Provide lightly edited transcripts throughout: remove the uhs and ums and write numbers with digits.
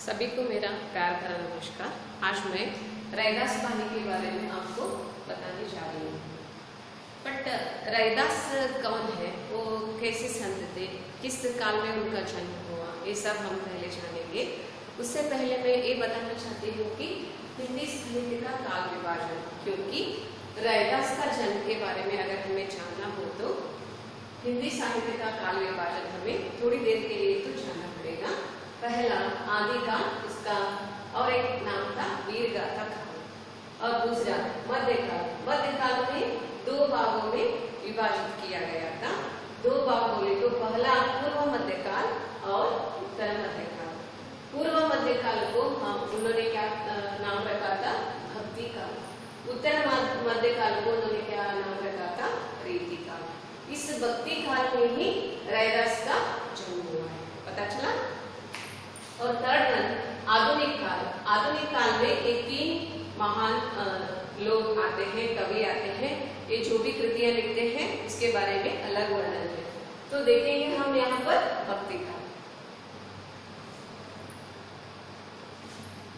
सभी को मेरा प्यार भरा नमस्कार। आज मैं रैदास बानी के बारे में आपको बताने जा रही हूँ। बट रैदास कौन है, वो कैसे संत थे, किस काल में उनका जन्म हुआ, ये सब हम पहले जानेंगे। उससे पहले मैं ये बताना चाहती हूँ कि हिंदी साहित्य का काल विभाजन, क्योंकि रैदास का जन्म के बारे में अगर हमें जानना हो तो हिंदी साहित्य का काल विभाजन हमें थोड़ी देर के लिए तो जानना पड़ेगा। पहला आदि काल, उसका और एक नाम था वीरगाथा काल, और दूसरा मध्यकाल। मध्यकाल में दो भागों में विभाजित किया गया था। दो भाग बोले तो पहला पूर्व मध्यकाल और उत्तर मध्यकाल। पूर्व मध्यकाल को उन्होंने क्या नाम रखा था? भक्ति काल। उत्तर मध्यकाल को उन्होंने क्या नाम रखा था? रीति काल। इस भक्ति काल में ही रैदास का जन्म हुआ है, पता चला। और थर्ड वन आधुनिक काल। आधुनिक काल में ये तीन महान लोग आते हैं, कवि आते हैं। ये जो भी कृतियां लिखते हैं उसके बारे में अलग वर्णन है। तो देखेंगे हम यहाँ पर भक्ति काल।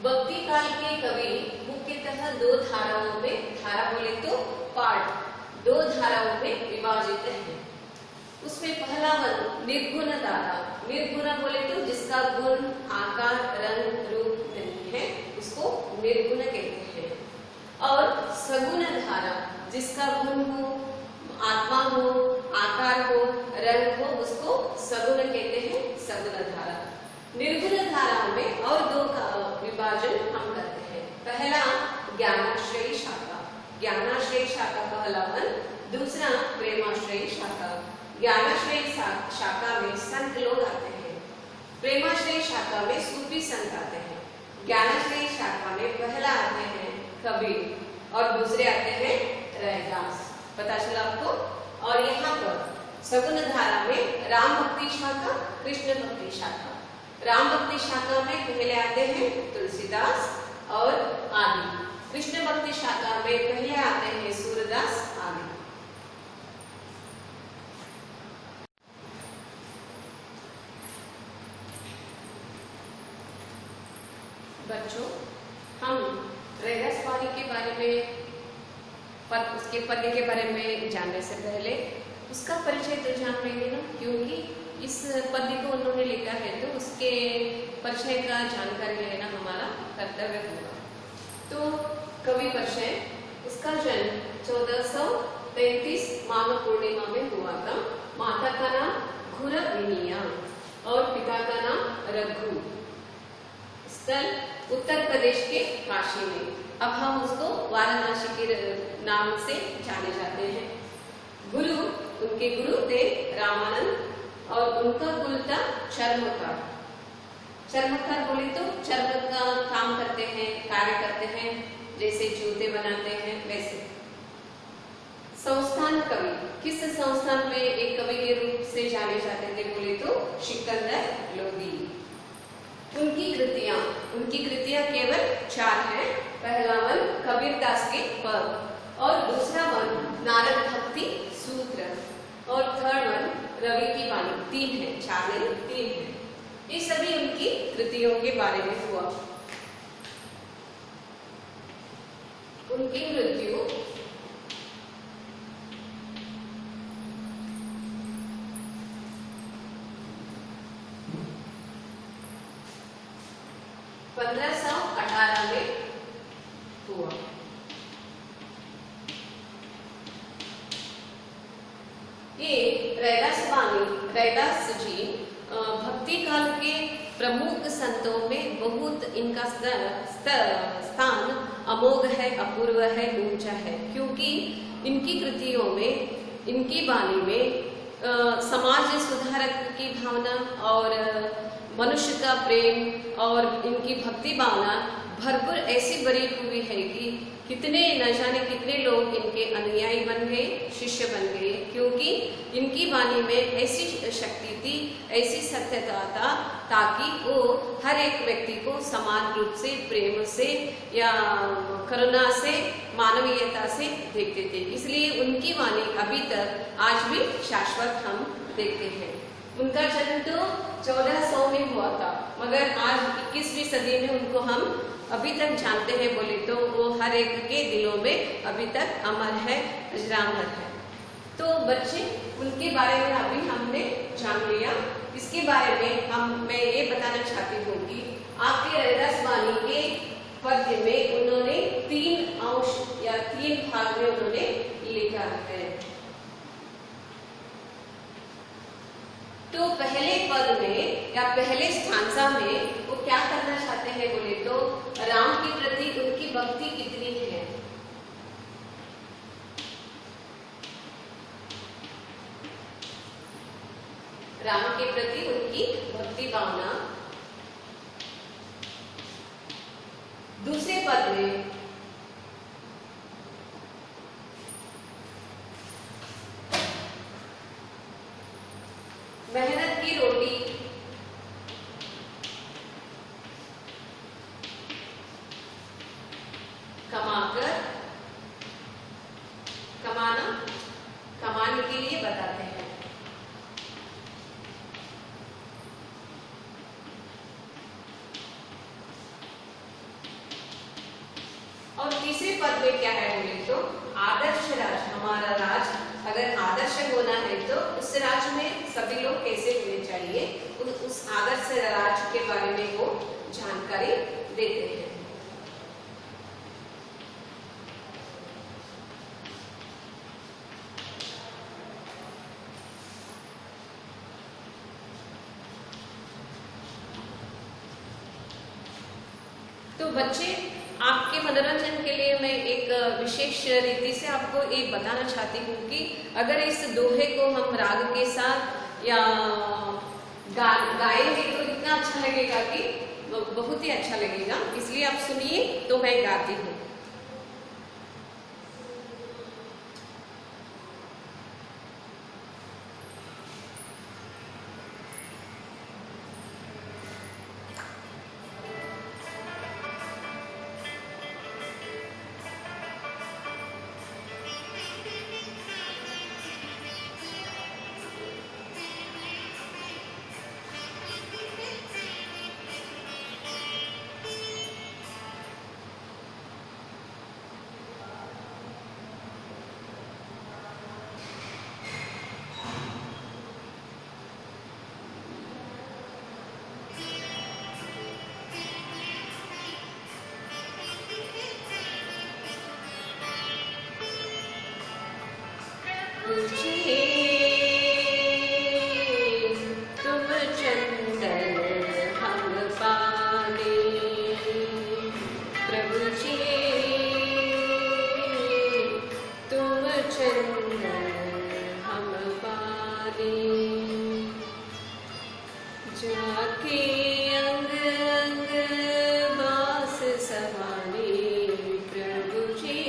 भक्ति काल के कवि मुख्यतः दो धाराओं में, धारा बोले तो पाठ, दो धाराओं में विभाजित है। उसमें पहला वन निर्गुण धारा। निर्गुण बोले तो जिसका गुण, आकार, रंग, रूप नहीं है, उसको निर्गुण कहते हैं। और सगुण धारा, जिसका गुण हो, आत्मा हो, आकार हो, रंग हो, उसको सगुण कहते हैं, सगुण धारा। निर्गुण धारा में और दो का विभाजन हम करते हैं। पहला ज्ञानाश्रयी शाखा। ज्ञानाश्रयी शाखा पहला वन। दूसरा प्रेमाश्रयी शाखा। ज्ञानाश्रयी शाखा में संत लोग आते हैं। प्रेमाश्रयी शाखा में सूफी संत आते हैं। ज्ञानाश्रयी शाखा में पहला आते हैं कबीर और दूसरे आते हैं रैदास। पता चला आपको। और यहाँ पर सगुण धारा में राम भक्ति शाखा, कृष्ण भक्ति शाखा। राम भक्ति शाखा में पहले आते हैं तुलसीदास और आदि। कृष्ण भक्ति शाखा में पहले आते हैं सूरदास आदि। बच्चों, हम रैदास बानी के बारे में उसके पद्य के बारे में जानने से पहले उसका परिचय तो जान लेंगे ना, क्योंकि इस पद्य को उन्होंने लिखा है तो उसके परिचय का जानकारी लेना हमारा कर्तव्य होगा। तो कवि परिचय, उसका जन्म 1433 माघ पूर्णिमा में हुआ था। माता का नाम घुरविनिया और पिता का नाम रघु। स्थल उत्तर प्रदेश के काशी में। अब हम उसको वाराणसी के नाम से जाने जाते हैं। गुरु, उनके गुरु थे रामानंद और उनका कुल था चर्मकार। चर्मकार बोले तो चर्म का काम करते हैं, कार्य करते हैं, जैसे जूते बनाते हैं वैसे। संस्थान कवि, किस संस्थान में एक कवि के रूप से जाने जाते थे बोले तो सिकंदर लोदी। उनकी कृतियां केवल 4 हैं। पहला वन कबीरदास के पद और दूसरा वन नारद भक्ति सूत्र और थर्ड वन रवि की वाणी। 3 है, 4 नहीं 3 है। ये सभी उनकी कृतियों के बारे में हुआ। उनकी मृत्यु 1518 में हुआ। ये रैदास जी भक्ति काल के प्रमुख संतों में बहुत इनका स्थान अमोघ है, अपूर्व है, ऊंचा है, क्योंकि इनकी कृतियों में, इनकी वाणी में समाज सुधारक की भावना और मनुष्य का प्रेम और इनकी भक्ति भावना भरपूर ऐसी भरी हुई है कि कितने न जाने कितने लोग इनके अनुयायी बन गए, शिष्य बन गए, क्योंकि इनकी वाणी में ऐसी शक्ति थी, ऐसी सत्यता था, ताकि वो हर एक व्यक्ति को समान रूप से, प्रेम से या करुणा से, मानवीयता से देखते थे। इसलिए उनकी वाणी अभी तक आज भी शाश्वत हम देखते हैं। उनका जन्म तो 1400 में हुआ था, मगर आज 21वीं सदी में उनको हम अभी तक जानते हैं बोले तो वो हर एक के दिलों में अभी तक अमर है, अजरामर है। तो बच्चे उनके बारे में अभी हमने जान लिया। इसके बारे में मैं ये बताना चाहती हूँ कि आपके रैदास वाणी के पद्य में उन्होंने 3 अंश या 3 भाग में उन्होंने लिखा है। तो पहले पद में या पहले स्टांजा में वो क्या करना चाहते हैं बोले तो राम के प्रति उनकी भक्ति कितनी है। राम के प्रति उनकी भक्ति भावना। दूसरे पद में मेहनत की रोटी कमाने के लिए बताते हैं। और तीसरे पद में क्या है बोले तो आदर्श राज। हमारा राज अगर आदर्श होना है तो उस राज में सभी लोग कैसे होने चाहिए, उस आदर्श राज के बारे में वो जानकारी देते हैं। तो बच्चे आपके मनोरंजन के लिए मैं एक विशेष रीति से आपको एक बताना चाहती हूँ कि अगर इस दोहे को हम राग के साथ या गाएंगे तो इतना अच्छा लगेगा कि बहुत ही अच्छा लगेगा। इसलिए आप सुनिए तो मैं गाती हूँ। तुम चंदन हम पाने, प्रभु जी तुम चंदन हम पाने, जाके अंग अंग बास समाने, प्रभु जी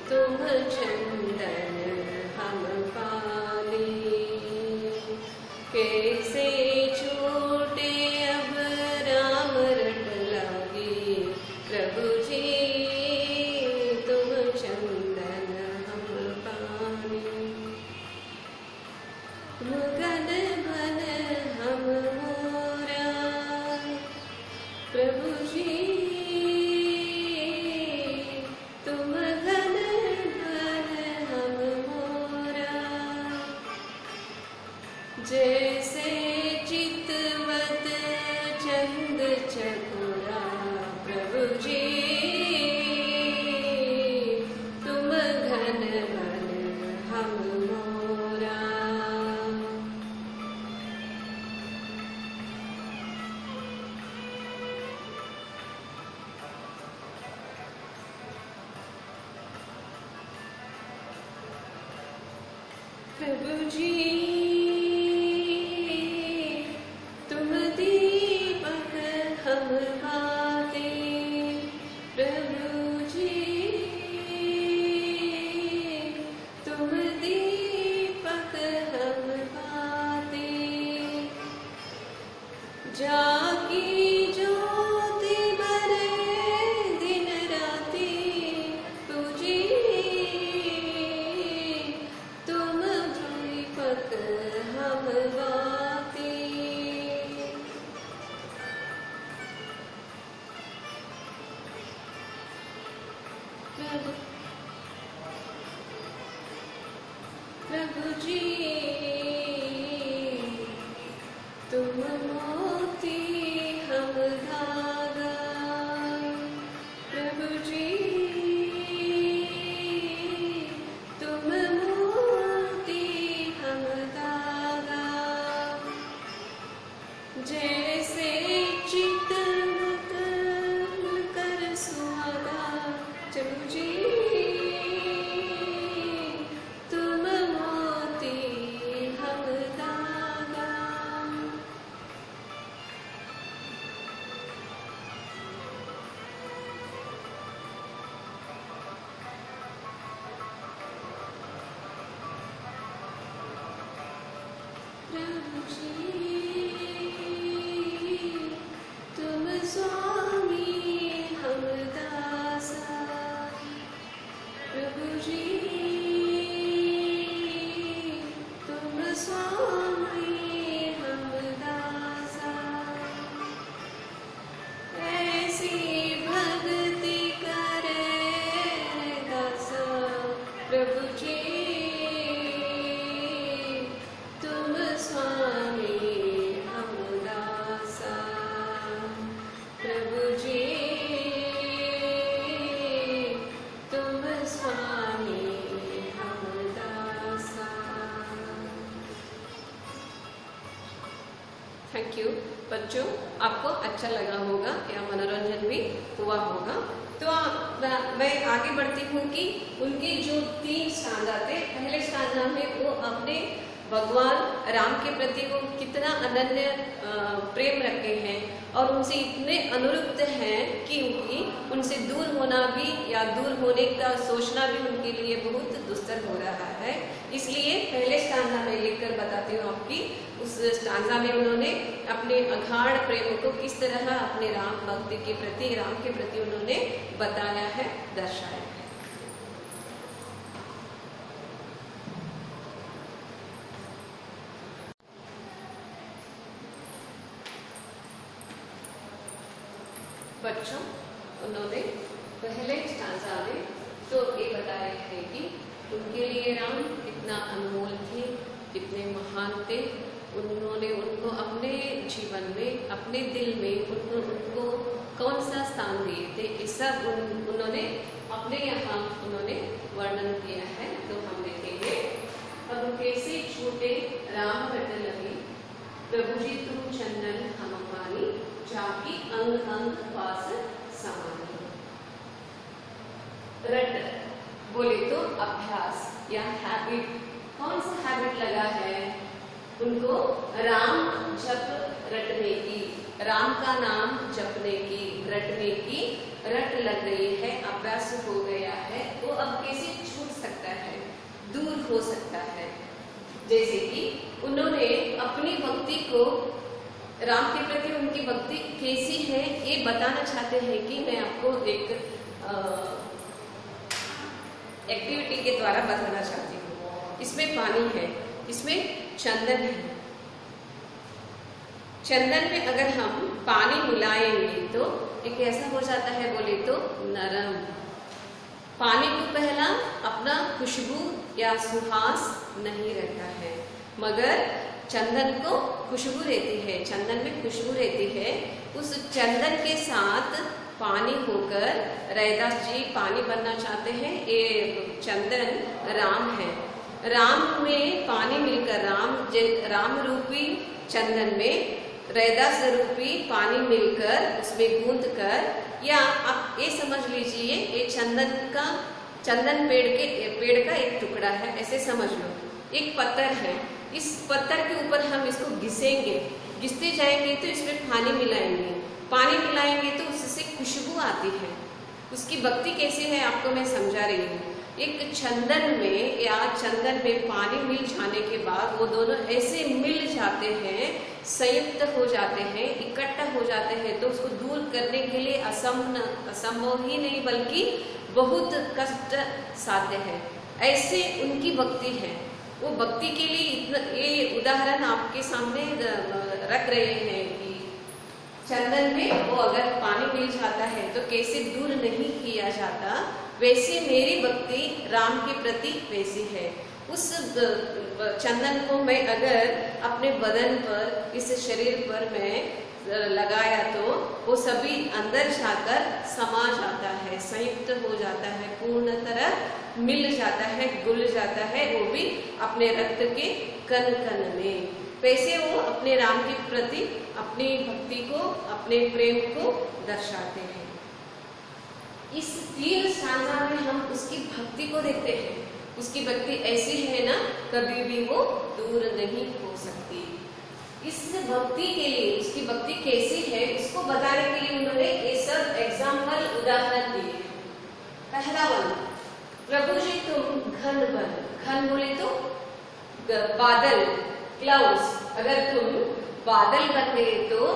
तुम चंदन हम पाने, कैसे छूटे अब राम रट लागे, प्रभु जी तुम चंदन हम पाने, मगन मन हम मोरा, प्रभु जी तुम घन हम मोरा, जैसे चितवत चंद चकोरा, प्रभु जी तुम घन मन हम मोरा। प्रभु जी तुम दीपक हम बाते, प्रभु जी तुम दीपक हम बाते, जाकी ज्योति बरे दिन राती, तुझी तुम दीपक प्रभु प्रभु जी तुम मोती हम धागा, प्रभु जी तुम मोती हम धागा, जैसे चितमत कर सुहागा, प्रभु जी तुम मोती हम धागा। प्रभु जी तुम स्वामी हम दासा, प्रभु जी तुम स्वामी हम दासा, ऐसी भक्ति करे दासा, प्रभु जी तुम स्वामी हम दासा, प्रभु जी तुम स्वामी हम दासा। थैंक यू बच्चों, आपको अच्छा लगा होगा या मनोरंजन भी हुआ होगा। तो मैं आगे बढ़ती हूँ कि उनके जो 3 स्टांजा थे, पहले स्टांजा में वो अपने भगवान राम के प्रति वो कितना अनन्य प्रेम रखते हैं और उनसे इतने अनुरक्त हैं कि उनसे दूर होना भी या दूर होने का सोचना भी उनके लिए बहुत दुस्तर हो रहा है। इसलिए पहले स्टांजा में लिखकर बताती हूँ आपकी, उस स्टांजा में उन्होंने अपने अगाढ़ प्रेम को किस तरह अपने राम भक्ति के प्रति, राम के प्रति उन्होंने बताया है, दर्शाया है। बच्चों, उन्होंने पहले स्टांजा में तो ये बता रहे थे कि उनके लिए राम कितना अनमोल थे, कितने महान थे। उन्होंने उनको अपने जीवन में, अपने दिल में उनको कौन सा स्थान दिए थे, ये सब उन्होंने अपने यहाँ उन्होंने वर्णन किया है। तो हम देखेंगे अब कैसे छूटे राम रट लगे, प्रभु जी तुम चंदन हम पानी, जाकी अंग अंग पास समानी। रट बोले तो अभ्यास या हैबिट, कौन सा हैबिट लगा है उनको? राम जप रटने की, राम का नाम जपने की, रटने की रट लग रही है, अभ्यास हो गया है। तो अब कैसे छूट सकता है, दूर हो सकता है? जैसे कि उन्होंने अपनी भक्ति को, राम के प्रति उनकी भक्ति कैसी है ये बताना चाहते हैं कि मैं आपको एक एक्टिविटी के द्वारा बताना चाहती हूँ। इसमें पानी है, इसमें चंदन है। चंदन में अगर हम पानी मिलाएंगे तो ये कैसा हो जाता है बोले तो नरम। पानी को पहला अपना खुशबू या सुहास नहीं रहता है, मगर चंदन को खुशबू रहती है, चंदन में खुशबू रहती है। उस चंदन के साथ पानी होकर रैदास जी पानी बनना चाहते हैं। ये चंदन राम है, राम में पानी मिलकर राम रूपी चंदन में रैदास रूपी पानी मिलकर उसमें गूंथ कर, या आप ये समझ लीजिए ये चंदन पेड़ का एक टुकड़ा है, ऐसे समझ लो। एक पत्थर है, इस पत्थर के ऊपर हम इसको घिसेंगे, घिसते जाएंगे तो इसमें पानी मिलाएंगे, पानी मिलाएंगे तो उससे खुशबू आती है। उसकी भक्ति कैसी है आपको मैं समझा रही हूँ। एक चंदन में या चंदन में पानी मिल जाने के बाद वो दोनों ऐसे मिल जाते हैं, संयुक्त हो जाते हैं, इकट्ठा हो जाते हैं, तो उसको दूर करने के लिए असंभव ही नहीं बल्कि बहुत कष्ट साध्य है। ऐसे उनकी भक्ति है। वो भक्ति के लिए इतना ये उदाहरण आपके सामने रख रहे हैं कि चंदन में वो अगर पानी मिल जाता है तो कैसे दूर नहीं किया जाता, वैसी मेरी भक्ति राम के प्रति वैसी है। उस चंदन को मैं अगर अपने बदन पर, इस शरीर पर मैं लगाया तो वो सभी अंदर जाकर समा जाता है, संयुक्त हो जाता है, पूर्ण तरह मिल जाता है, घुल जाता है, वो भी अपने रक्त के कण कण में। वैसे वो अपने राम के प्रति अपनी भक्ति को, अपने प्रेम को दर्शाते हैं। इस 3 स्टांजा में हम उसकी भक्ति को देखते हैं। उसकी भक्ति ऐसी है ना, कभी भी वो दूर नहीं हो सकती। इस भक्ति के लिए, उसकी भक्ति कैसी है इसको बताने के लिए उन्होंने ये सब एग्जाम्पल, उदाहरण दिए। पहला वन, प्रभु जी तुम घन बन। घन बोले तो बादल, क्लाउड्स। अगर तुम बादल बन गए तो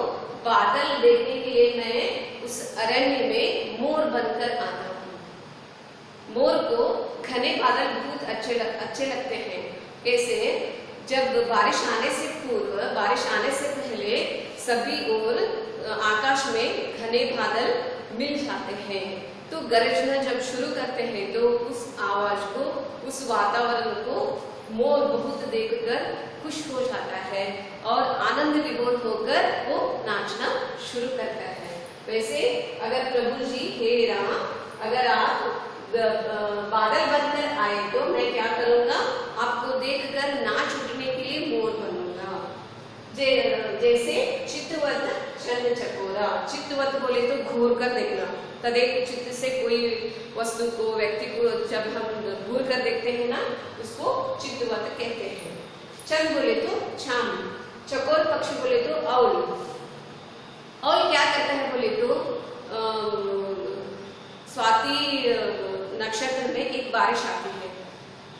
बादल देखने के लिए मैं उस अरण्य में मोर बनकर आता हूँ। मोर को घने बादल बहुत अच्छे लगते हैं। कैसे? जब बारिश आने से पूर्व, बारिश आने से पहले सभी ओर आकाश में घने बादल मिल जाते हैं, तो गरजना जब शुरू करते हैं तो उस आवाज को, उस वातावरण को मोर बहुत देखकर खुश हो जाता है और आनंद विभोर होकर वो नाचना शुरू करता है। वैसे अगर प्रभु जी, हे राम, अगर आप बादल बनकर आए तो मैं क्या करूंगा? आपको देखकर नाच उठने के लिए मोर बनूंगा। जैसे चित्तवत चंद चकोरा। चित्तवत बोले तो घूर कर देखना। तदेक चित्त से कोई वस्तु को, व्यक्ति को जब हम घूर कर देखते हैं ना, उसको चित्तवत कहते हैं। चंद बोले तो चांद, चकोर पक्षी बोले तो औल। औल क्या करता है बोले तो स्वाति नक्षत्र में एक बारिश आती है।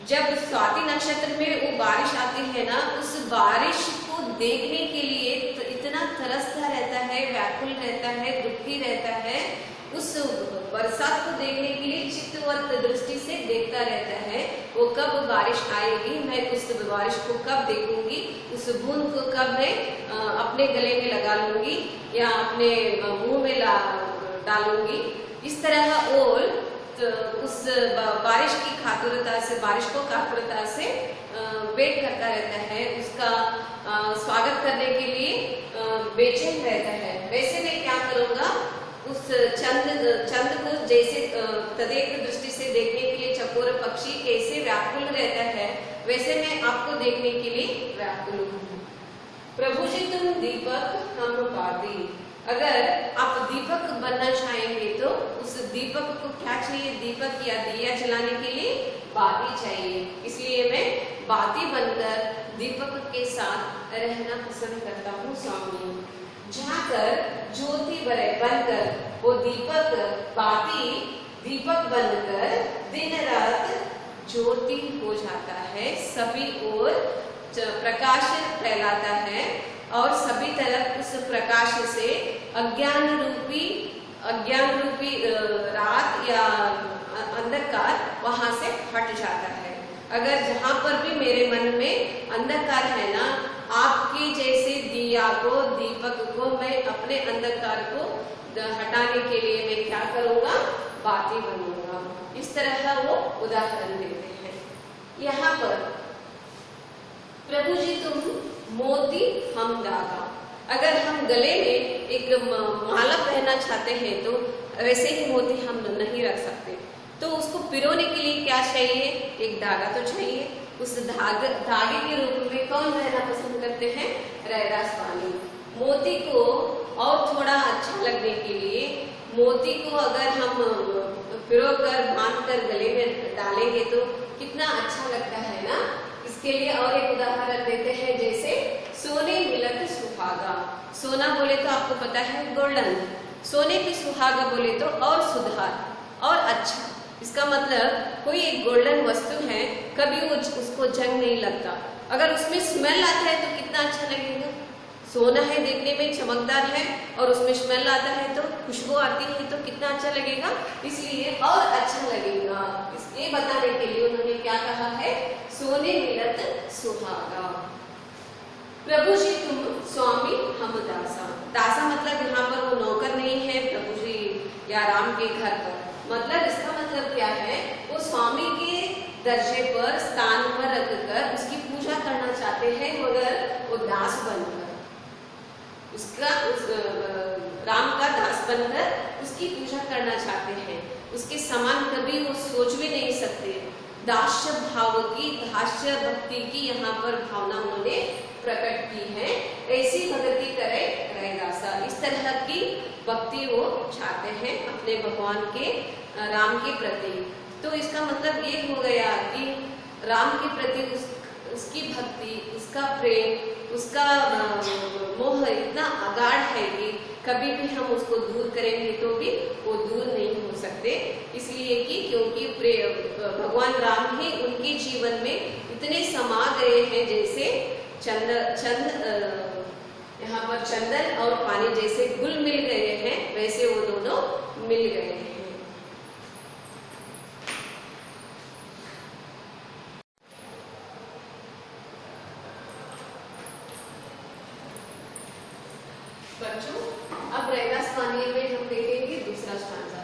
जब स्वाति नक्षत्र में वो बारिश आती है ना, उस बारिश को देखने के लिए तो इतना तरसता रहता है, व्याकुल रहता है, दुखी रहता है। उस बरसात को देखने के लिए चित्तवत दृष्टि से देखता रहता है। वो कब बारिश आएगी, मैं उस बारिश को कब देखूंगी, उस बूंद को कब मैं अपने गले में लगा लूंगी या अपने मुंह में डालूंगी। इस तरह ओल तो उस बारिश की कातुरता से, बारिश को कातुरता से वेट करता रहता है, उसका स्वागत करने के लिए बेचैन रहता है। वैसे मैं क्या करूंगा? उस चंद को जैसे तदेक दृष्टि से देखने के लिए चकोर पक्षी कैसे व्याकुल रहता है, वैसे मैं आपको देखने के लिए व्याकुल हूँ। प्रभु जी तुम दीपक, हम बाती। अगर आप दीपक बनना चाहेंगे तो उस दीपक को क्या चाहिए? दीपक या दिया जलाने के लिए बाती चाहिए। इसलिए मैं बाती बनकर दीपक के साथ रहना पसंद करता हूँ स्वामी। जाकर ज्योति बनकर वो दीपक, बाती दीपक बनकर दिन रात ज्योति हो जाता है, सभी ओर प्रकाश फैलाता है और सभी तरफ उस प्रकाश से अज्ञान रूपी रात या अंधकार वहां से हट जाता है। अगर जहां पर भी मेरे मन में अंधकार है ना, आपकी जैसे दिया को, दीपक को मैं अपने अंधकार को हटाने के लिए मैं क्या करूंगा? बाती बनूंगा। इस तरह वो उदाहरण देते हैं। यहाँ पर प्रभु जी तुम मोती, हम धागा। अगर हम गले में एक माला पहनना चाहते हैं तो वैसे ही मोती हम नहीं रख सकते, तो उसको पिरोने के लिए क्या चाहिए? एक धागा तो चाहिए। उस धागे के रूप में कौन रहना पसंद करते हैं? रैदास वाणी। मोती को और थोड़ा अच्छा लगने के लिए मोती को अगर हम पिरो कर, बांध कर गले में डालेंगे तो कितना अच्छा लगता है ना। इसके लिए और एक उदाहरण देते हैं, जैसे सोने मिलत सुहागा। सोना बोले तो आपको पता है गोल्डन, सोने की सुहागा बोले तो और सुधार और अच्छा। इसका मतलब कोई एक गोल्डन वस्तु है, कभी वो उसको जंग नहीं लगता। अगर उसमें स्मेल आता है तो कितना अच्छा लगेगा। सोना है, देखने में चमकदार है और उसमें स्मेल आता है तो खुशबू आती है तो कितना अच्छा लगेगा, इसलिए और अच्छा लगेगा। ये बताने के लिए उन्होंने क्या कहा है? सोने मिलत सुहागा। प्रभु जी तुम स्वामी, हम दासा। दासा मतलब यहाँ पर वो नौकर नहीं है प्रभु जी या राम के घर पर। मतलब इसका मतलब क्या दर्जे पर, स्थान पर रखकर उसकी पूजा करना चाहते हैं, मगर वो दास बनकर राम का दास बनकर उसकी पूजा करना चाहते हैं। उसके समान कभी वो सोच भी नहीं सकते। दास्य भाव की, दास्य भक्ति की यहाँ पर भावना उन्होंने प्रकट की है। ऐसी भक्ति करे रैदासा, इस तरह की भक्ति वो चाहते हैं अपने भगवान के, राम के प्रति। तो इसका मतलब ये हो गया कि राम के प्रति उसकी भक्ति, उसका प्रेम, उसका मोह इतना अगाढ़ है कि कभी भी हम उसको दूर करेंगे तो भी वो दूर नहीं हो सकते। इसलिए कि क्योंकि भगवान राम ही उनके जीवन में इतने समा गए हैं, जैसे यहाँ पर चंदन और पानी जैसे घुल मिल गए हैं, वैसे वो दोनों मिल गए हैं। बच्चों, अब रैदास पानी में हम देखेंगे दूसरा स्टांजा।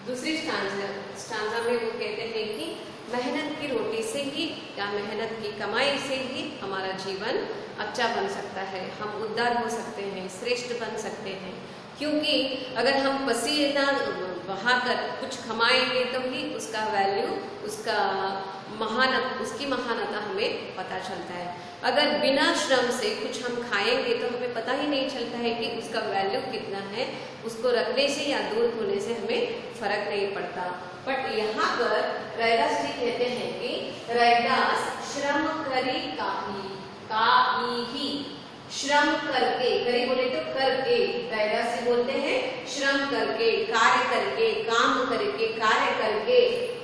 दूसरी स्टांजा में वो कहते हैं कि मेहनत की रोटी से ही या मेहनत की कमाई से ही हमारा जीवन अच्छा बन सकता है, हम उद्धार हो सकते हैं, श्रेष्ठ बन सकते हैं। क्योंकि अगर हम पसीना बहाकर कुछ कमाएंगे तो ही उसका वैल्यू, उसकी महानता हमें पता चलता है। अगर बिना श्रम से कुछ हम खाएंगे तो हमें पता ही नहीं चलता है कि उसका वैल्यू कितना है। उसको रखने से या दूर होने से हमें फर्क नहीं पड़ता। बट यहाँ पर रैदास जी कहते हैं कि रैदास श्रम करी काई ही, श्रम करके, करी बोले तो करके, रैदास जी बोलते हैं श्रम करके, कार्य करके, काम करके, कार्य करके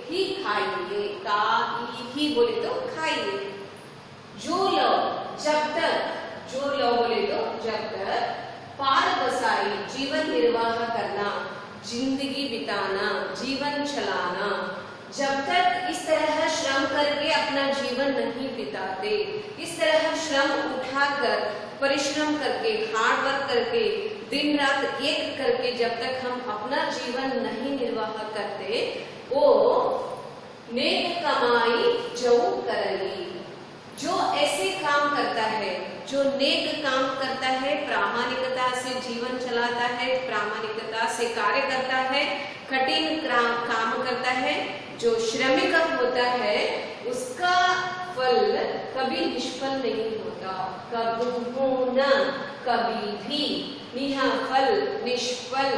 ही खाइए। काई ही बोले तो खाइए। जो लो जब तक, जो लो बोले तो जब तक, पार बसाई जीवन निर्वाह करना, जिंदगी बिताना, जीवन चलाना, जब तक इस तरह श्रम करके अपना जीवन नहीं बिताते, इस तरह श्रम उठाकर, परिश्रम करके, हार्ड वर्क करके, दिन रात एक करके जब तक हम अपना जीवन नहीं निर्वाह करते, वो नेक कमाई जो करनी। जो ऐसे काम करता है, जो नेक काम करता है, प्रामाणिकता से जीवन चलाता है, प्रामाणिकता से कार्य करता है, कठिन काम करता है, जो श्रमिक होता है, उसका फल कभी निष्फल नहीं होता। कभी भी निहा फल निष्फल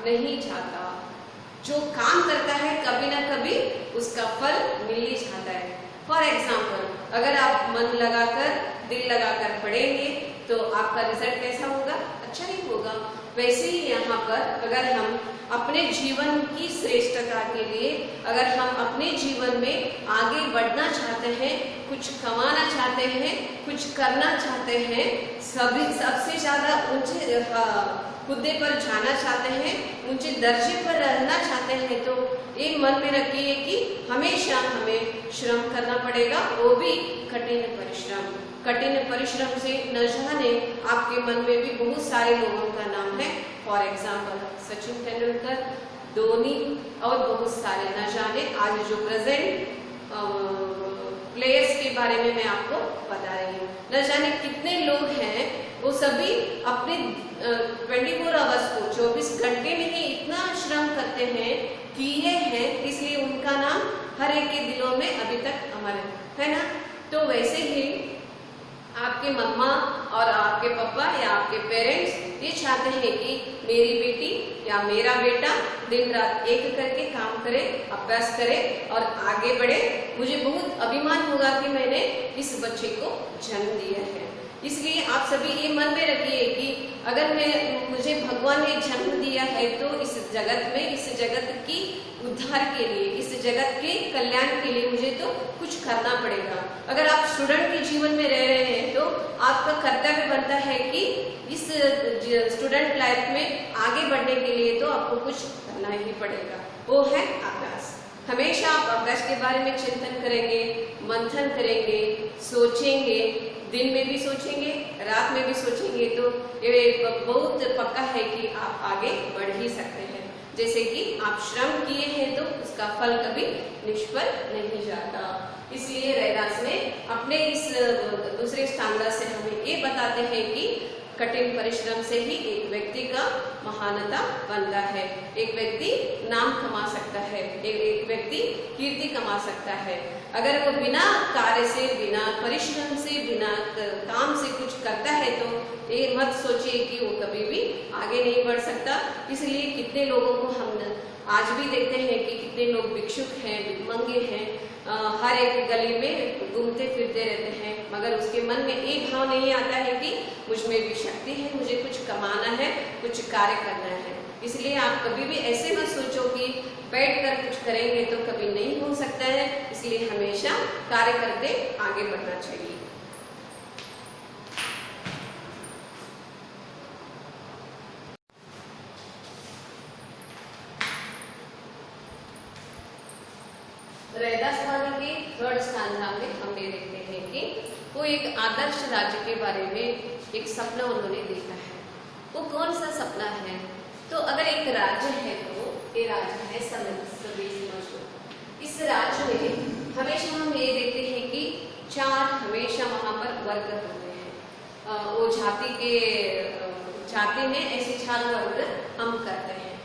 नहीं जाता। जो काम करता है कभी ना कभी उसका फल मिल ही जाता है। फॉर एग्जाम्पल, अगर आप मन लगाकर, दिल लगाकर पढ़ेंगे तो आपका रिजल्ट कैसा होगा? अच्छा नहीं होगा। वैसे ही यहाँ पर अगर हम अपने जीवन की श्रेष्ठता के लिए, अगर हम अपने जीवन में आगे बढ़ना चाहते हैं, कुछ कमाना चाहते हैं, कुछ करना चाहते हैं, सबसे ज्यादा ऊंचे हुद्दे पर जाना चाहते हैं, ऊंचे दर्जे पर रहना चाहते हैं, तो ये मन में रखिए कि हमेशा हमें श्रम करना पड़ेगा, वो भी कठिन परिश्रम। कठिन परिश्रम से न जाने आपके मन में भी बहुत सारे लोगों का नाम है। फॉर एग्जाम्पल सचिन तेंदुलकर, धोनी और बहुत सारे, न जाने आज जो प्रेजेंट प्लेयर्स के बारे में मैं आपको बता रही हूँ। न जाने कितने लोग हैं, वो सभी अपने 24 आवर्स को, 24 घंटे में ही इतना श्रम करते हैं, किए हैं, इसलिए उनका नाम हर एक के दिलों में अभी तक अमर है ना। तो वैसे ही आपके मम्मा और आपके पापा या आपके पेरेंट्स ये चाहते हैं कि मेरी बेटी या मेरा बेटा दिन रात एक करके काम करे, अभ्यास करे और आगे बढ़े। मुझे बहुत अभिमान होगा कि मैंने इस बच्चे को जन्म दिया है। इसलिए आप सभी ये मन में रखिए कि अगर मुझे भगवान ने जन्म दिया है तो इस जगत में, इस जगत की उद्धार के लिए, इस जगत के कल्याण के लिए मुझे तो कुछ करना पड़ेगा। अगर आप स्टूडेंट के जीवन में रह रहे हैं तो आपका कर्तव्य बनता है कि इस स्टूडेंट लाइफ में आगे बढ़ने के लिए तो आपको कुछ करना ही पड़ेगा। वो है अभ्यास। हमेशा आप अभ्यास के बारे में चिंतन करेंगे, मंथन करेंगे, सोचेंगे, दिन में भी सोचेंगे, रात में भी सोचेंगे, तो ये बहुत पक्का है कि आप आगे बढ़ ही सकते हैं। जैसे कि आप श्रम किए हैं तो उसका उसका फल कभी निष्फल नहीं जाता। इसलिए रैदास ने अपने इस दूसरे स्टांजा से हमें ये बताते हैं कि कठिन परिश्रम से ही एक व्यक्ति का महानता बनता है, एक व्यक्ति नाम कमा सकता है, एक व्यक्ति कीर्ति कमा सकता है। अगर वो बिना कार्य से, बिना परिश्रम से, बिना काम से कुछ करता है तो ये मत सोचिए कि वो कभी भी आगे नहीं बढ़ सकता। इसलिए कितने लोगों को हम आज भी देखते हैं कि कितने लोग भिक्षुक हैं, भिखमंगे हैं, हर एक गली में घूमते फिरते रहते हैं, मगर उसके मन में एक भाव नहीं आता है कि मुझ में भी शक्ति है, मुझे कुछ कमाना है, कुछ कार्य करना है। इसलिए आप कभी भी ऐसे मत सोचो कि बैठकर कुछ करेंगे तो कभी नहीं हो सकता है। इसलिए हमेशा कार्य करते आगे बढ़ना चाहिए। रैदास वाणी के थर्ड स्टांजा में हम ये देखते हैं कि वो एक आदर्श राज्य के बारे में एक सपना उन्होंने देखा है। वो कौन सा सपना है? तो अगर एक राज्य है तो ये राज्य है इस राज्य में हमेशा हम ये देखते हैं कि चार हमेशा वहाँ पर वर्ग होते हैं। वो जाति में ऐसे चार वर्ग हम करते हैं,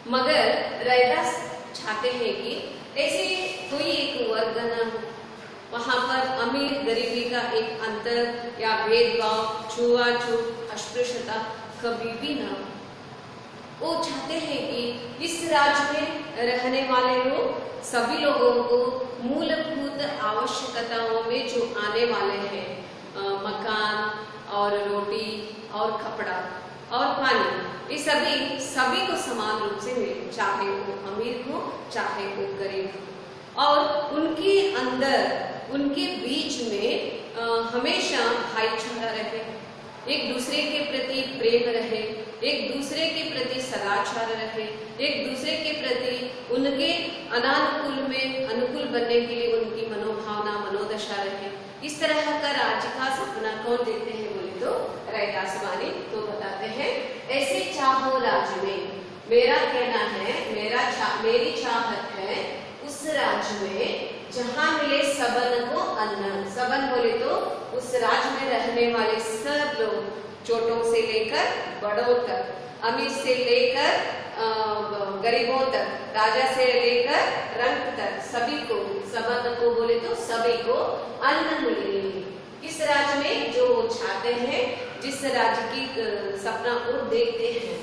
मगर रैदास चाहते हैं कि ऐसे कोई एक वर्ग न हो, वहाँ पर अमीर गरीबी का एक अंतर या भेदभाव, छुआछूत, अस्पृश्यता कभी भी न हो। वो चाहते हैं कि इस राज्य में रहने वाले लोग सभी लोगों को मूलभूत आवश्यकताओं में जो आने वाले हैं, मकान और रोटी और कपड़ा और पानी, ये सभी को समान रूप से मिले, चाहे वो अमीर हो चाहे वो गरीब हो। और उनके अंदर, उनके बीच में हमेशा भाईचारा रहे, एक दूसरे के प्रति प्रेम रहे, एक दूसरे के प्रति सदाचार रहे, एक दूसरे के प्रति उनके अनानुकूल में अनुकूल बनने के लिए उनकी मनोभावना, मनोदशा रहे। इस तरह का राज्य का सपना कौन देखते हैं बोले तो रैदास वाणी तो बताते हैं, ऐसे चाहो राज्य में, मेरा कहना है, मेरी चाहत है उस राज्य में जहाँ मिले सबन को अन्न। सबन बोले तो उस राज्य में रहने वाले सब लोग, छोटों से लेकर बड़ों तक, अमीर से लेकर गरीबों तक, राजा से लेकर रंक तक, सभी को, सबन को बोले तो सभी को अन्न मिले। इस राज्य में जो चाहते हैं, जिस राज्य की सपना वो देखते हैं,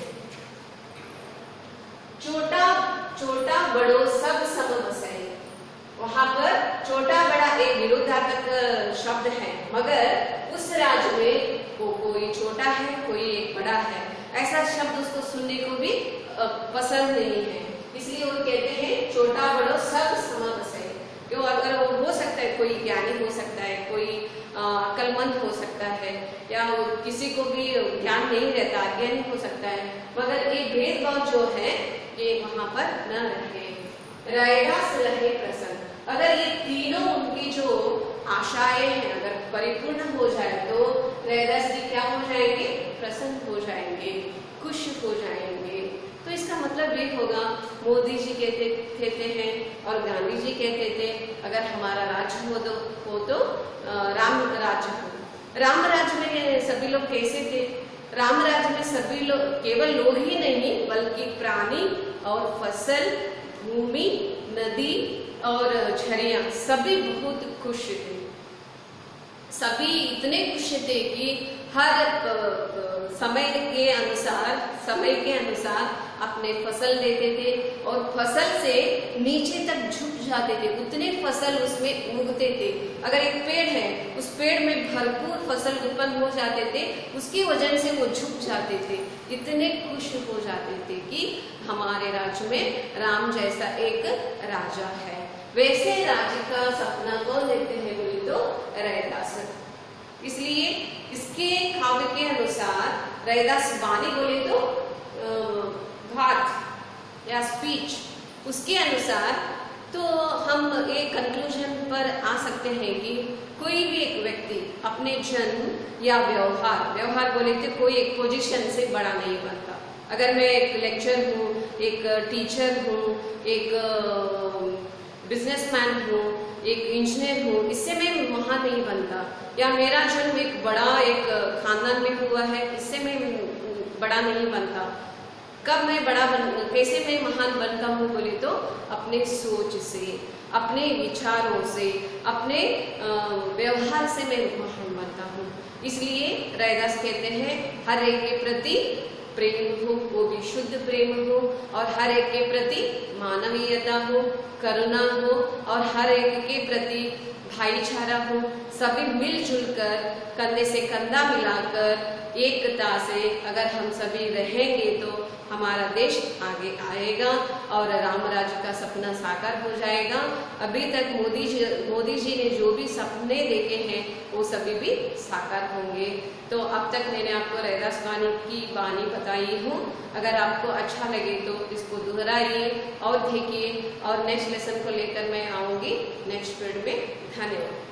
छोटा बड़ो सब सम बसे। वहाँ पर छोटा बड़ा एक विरोधात्मक शब्द है, मगर उस राज्य में कोई छोटा है, कोई एक बड़ा है, ऐसा शब्द उसको सुनने को भी पसंद नहीं है। इसलिए वो कहते हैं छोटा बड़ो सब सम बसे। क्यों? अगर वो हो सकता है, कोई ज्ञानी हो सकता है, कोई अक्लमंद हो सकता है, या किसी को भी ज्ञान नहीं रहता, अज्ञानी हो सकता है, मगर ये भेदभाव जो है ये वहाँ पर न रहे, रैदास रहे प्रसन्न। अगर ये तीनों उनकी जो आशाएं हैं अगर परिपूर्ण हो जाए तो रैदास जी क्या हो जाएंगे? प्रसन्न हो जाएंगे, खुश हो जाएंगे। तो इसका मतलब ये होगा, मोदी जी कहते हैं और गांधी जी कहते थे, अगर हमारा राज्य हो तो राम राज्य हो। राम राज्य में सभी लोग कैसे थे? राम राज्य में सभी लोग, केवल लोग ही नहीं बल्कि प्राणी और फसल, भूमि, नदी और झरिया, सभी बहुत खुश थे। सभी इतने खुश थे कि हर समय के अनुसार अपने फसल देते थे और फसल से नीचे तक झुक जाते थे, उतने फसल उसमें उगते थे। अगर एक पेड़ है, उस पेड़ में भरपूर फसल उत्पन्न हो जाते थे, उसकी वजह से वो झुक जाते थे, इतने खुश हो जाते थे कि हमारे राज्य में राम जैसा एक राजा है। वैसे राज्य का सपना कौन देखते हैं बोले तो रैदास। इसलिए इसके काव्य के अनुसार रैदास वाणी बोले तो बात या स्पीच, उसके अनुसार तो हम एक कंक्लूजन पर आ सकते हैं कि कोई भी एक व्यक्ति अपने जन्म या व्यवहार बोले तो कोई एक पोजीशन से बड़ा नहीं बनता। अगर मैं एक लेक्चर हूँ, एक टीचर हूँ, एक बिजनेसमैन हूँ, एक इंजीनियर हूँ, इससे मैं महान नहीं बनता, या मेरा जन्म एक बड़ा एक खानदान में हुआ है, इससे मैं बड़ा नहीं बनता। कब मैं कैसे मैं महान बनता हूँ बोले तो अपने सोच से, अपने विचारों से, अपने व्यवहार से मैं महान बनता हूँ। इसलिए रैदास कहते हैं हर एक के प्रति प्रेम हो, वो भी शुद्ध प्रेम हो, और हर एक के प्रति मानवीयता हो, करुणा हो, और हर एक के प्रति भाईचारा हो। सभी मिलजुल कर, कंधे से कंधा मिलाकर, एकता से अगर हम सभी रहेंगे तो हमारा देश आगे आएगा और राम राज्य का सपना साकार हो जाएगा। अभी तक मोदी जी ने जो भी सपने देखे हैं वो सभी भी साकार होंगे। तो अब तक मैंने आपको रैदास वानी की वाणी बताई हूँ। अगर आपको अच्छा लगे तो इसको दोहराइए और देखिए, और नेक्स्ट लेसन को लेकर मैं आऊँगी नेक्स्ट पीरियड में। धन्यवाद।